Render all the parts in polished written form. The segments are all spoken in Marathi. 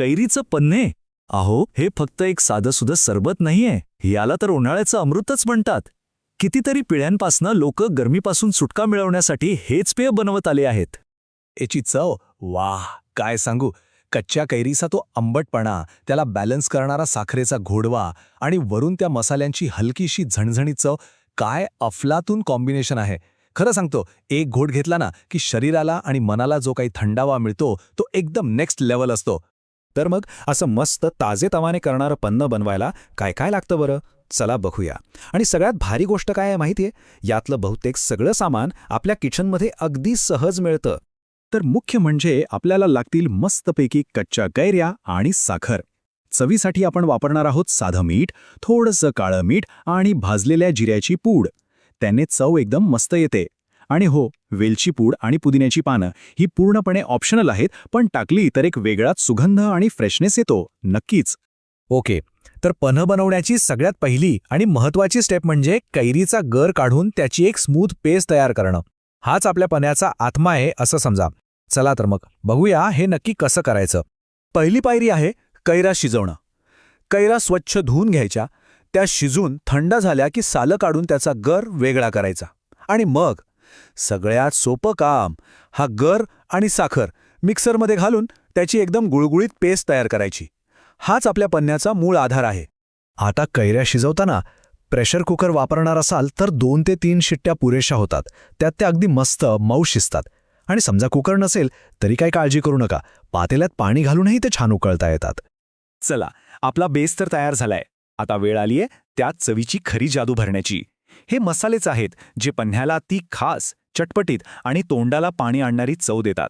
कैरीचं पन्हे. अहो, हे फक्त एक साधंसुधं सरबत नाहीये, याला तर उन्हाळ्याचं अमृतच म्हणतात. कितीतरी पिढ्यांपासनं लोक गरमीपासून सुटका मिळवण्यासाठी हेच पेय बनवत आले आहेत. याची चव वाह, काय सांगू. कच्च्या कैरीचा तो आंबटपणा, त्याला बॅलन्स करणारा साखरेचा घोडवा आणि वरून त्या मसाल्यांची हलकीशी झणझणीत चव, काय अफलातून कॉम्बिनेशन आहे. खरं सांगतो, एक घोट घेतला ना की शरीराला आणि मनाला जो काही थंडावा मिळतो तो एकदम नेक्स्ट लेवल असतो. तर मग असं मस्त ताजेतवाने करणारं पन्नं बनवायला काय काय लागतं बरं? चला बघूया. आणि सगळ्यात भारी गोष्ट काय आहे माहितीये? यातलं बहुतेक सगळं सामान आपल्या किचनमध्ये अगदी सहज मिळतं. तर मुख्य म्हणजे आपल्याला लागतील मस्तपैकी कच्च्या कैऱ्या आणि साखर. चवीसाठी आपण वापरणार आहोत साधं मीठ, थोडंसं काळं मीठ आणि भाजलेल्या जिऱ्याची पूड. त्याने चव एकदम मस्त येते. आणि हो, वेलची पूड आणि पुदिन्याची पानं ही पूर्णपणे ऑप्शनल आहेत, पण टाकली तर एक वेगळाच सुगंध आणि फ्रेशनेस येतो. नक्कीच. ओके, तर पन्ह बनवण्याची सगळ्यात पहिली आणि महत्त्वाची स्टेप म्हणजे कैरीचा गर काढून त्याची एक स्मूथ पेस्ट तयार करणं. हाच आपल्या पन्ह्याचा आत्मा आहे असं समजा. चला तर मग बघूया हे नक्की कसं करायचं. पहिली पायरी आहे कैरा शिजवणं. कैरा स्वच्छ धुवून घ्यायच्या, त्या शिजून थंड झाल्या की सालं काढून त्याचा गर वेगळा करायचा. आणि मग सगळ्यात सोपं काम, हा गर आणि साखर मिक्सरमध्ये घालून त्याची एकदम गुळगुळीत पेस्ट तयार करायची. हाच आपल्या पन्ह्याचा मूळ आधार आहे. आता कैऱ्या शिजवताना प्रेशर कुकर वापरणार असाल तर 2 ते 3 शिट्ट्या पुरेशा होतात. त्यात त्या अगदी मस्त मऊ शिजतात. आणि समजा कुकर नसेल तरी काही काळजी करू नका, पातेल्यात पाणी घालूनही ते छान उकळता येतात. चला, आपला बेस तर तयार झालाय. आता वेळ आलीये त्यात चवीची खरी जादू भरण्याची. हे मसालेच आहेत जे पन्ह्याला ती खास, चटपटीत आणि तोंडाला पाणी आणणारी चव देतात.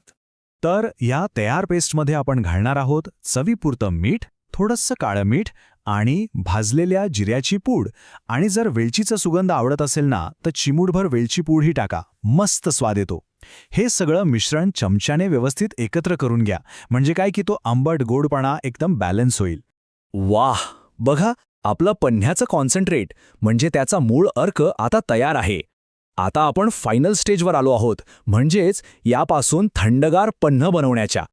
तर या तयार पेस्टमध्ये आपण घालणार आहोत चवीपुरतं मीठ, थोडंसं काळं मीठ आणि भाजलेल्या जिऱ्याची पूड. आणि जर वेलचीचा सुगंध आवडत असेल ना तर चिमूटभर वेलची पूडही टाका, मस्त स्वाद येतो. हे सगळं मिश्रण चमच्याने व्यवस्थित एकत्र करून घ्या, म्हणजे काय की तो आंबट गोडपणा एकदम बॅलन्स होईल. वाह, बघा, आपलं पन्ह्याचं कॉन्सन्ट्रेट म्हणजे त्याचा मूळ अर्क आता तयार आहे. आता आपण फायनल स्टेजवर आलो आहोत, म्हणजेच यापासून थंडगार पन्ह बनवण्याच्या.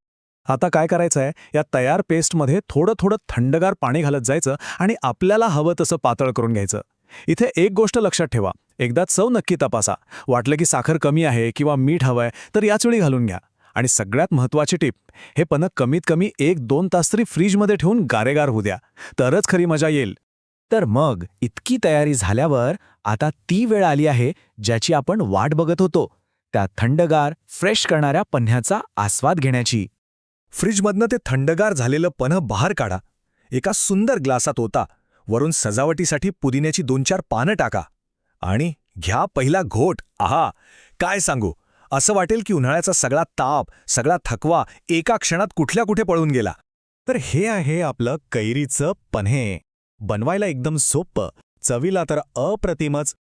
आता काय करायचंय, या तयार पेस्टमध्ये थोडं थोडं थंडगार पाणी घालत जायचं आणि आपल्याला हवं तसं पातळ करून घ्यायचं. इथे एक गोष्ट लक्षात ठेवा, एकदा चव नक्की तपासा. वाटलं की साखर कमी आहे किंवा मीठ हवंय तर याचवेळी घालून घ्या. आणि सगळ्यात महत्त्वाची टिप, हे पन्ह कमीत कमी 1-2 तास तरी फ्रीजमध्ये ठेवून गारेगार होऊ द्या, तरच खरी मजा येईल. तर मग इतकी तयारी झाल्यावर आता ती वेळ आली आहे ज्याची आपण वाट बघत होतो, त्या थंडगार, फ्रेश करणाऱ्या पन्ह्याचा आस्वाद घेण्याची. फ्रीजमधनं ते थंडगार झालेलं पन्ह बाहेर काढा. एका सुंदर ग्लासात ओता. वरून सजावटीसाठी पुदिन्याची 2-4 पानं टाका. आणि घ्या पहिला घोट. आहा, काय सांगू. असं वाटेल की उन्हाळ्याचा सगळा ताप, सगळा थकवा एका क्षणात कुठल्या कुठे पळून गेला. तर हे आहे आपलं कैरीचं पन्हे. बनवायला एकदम सोपं, चवीला तर अप्रतिमच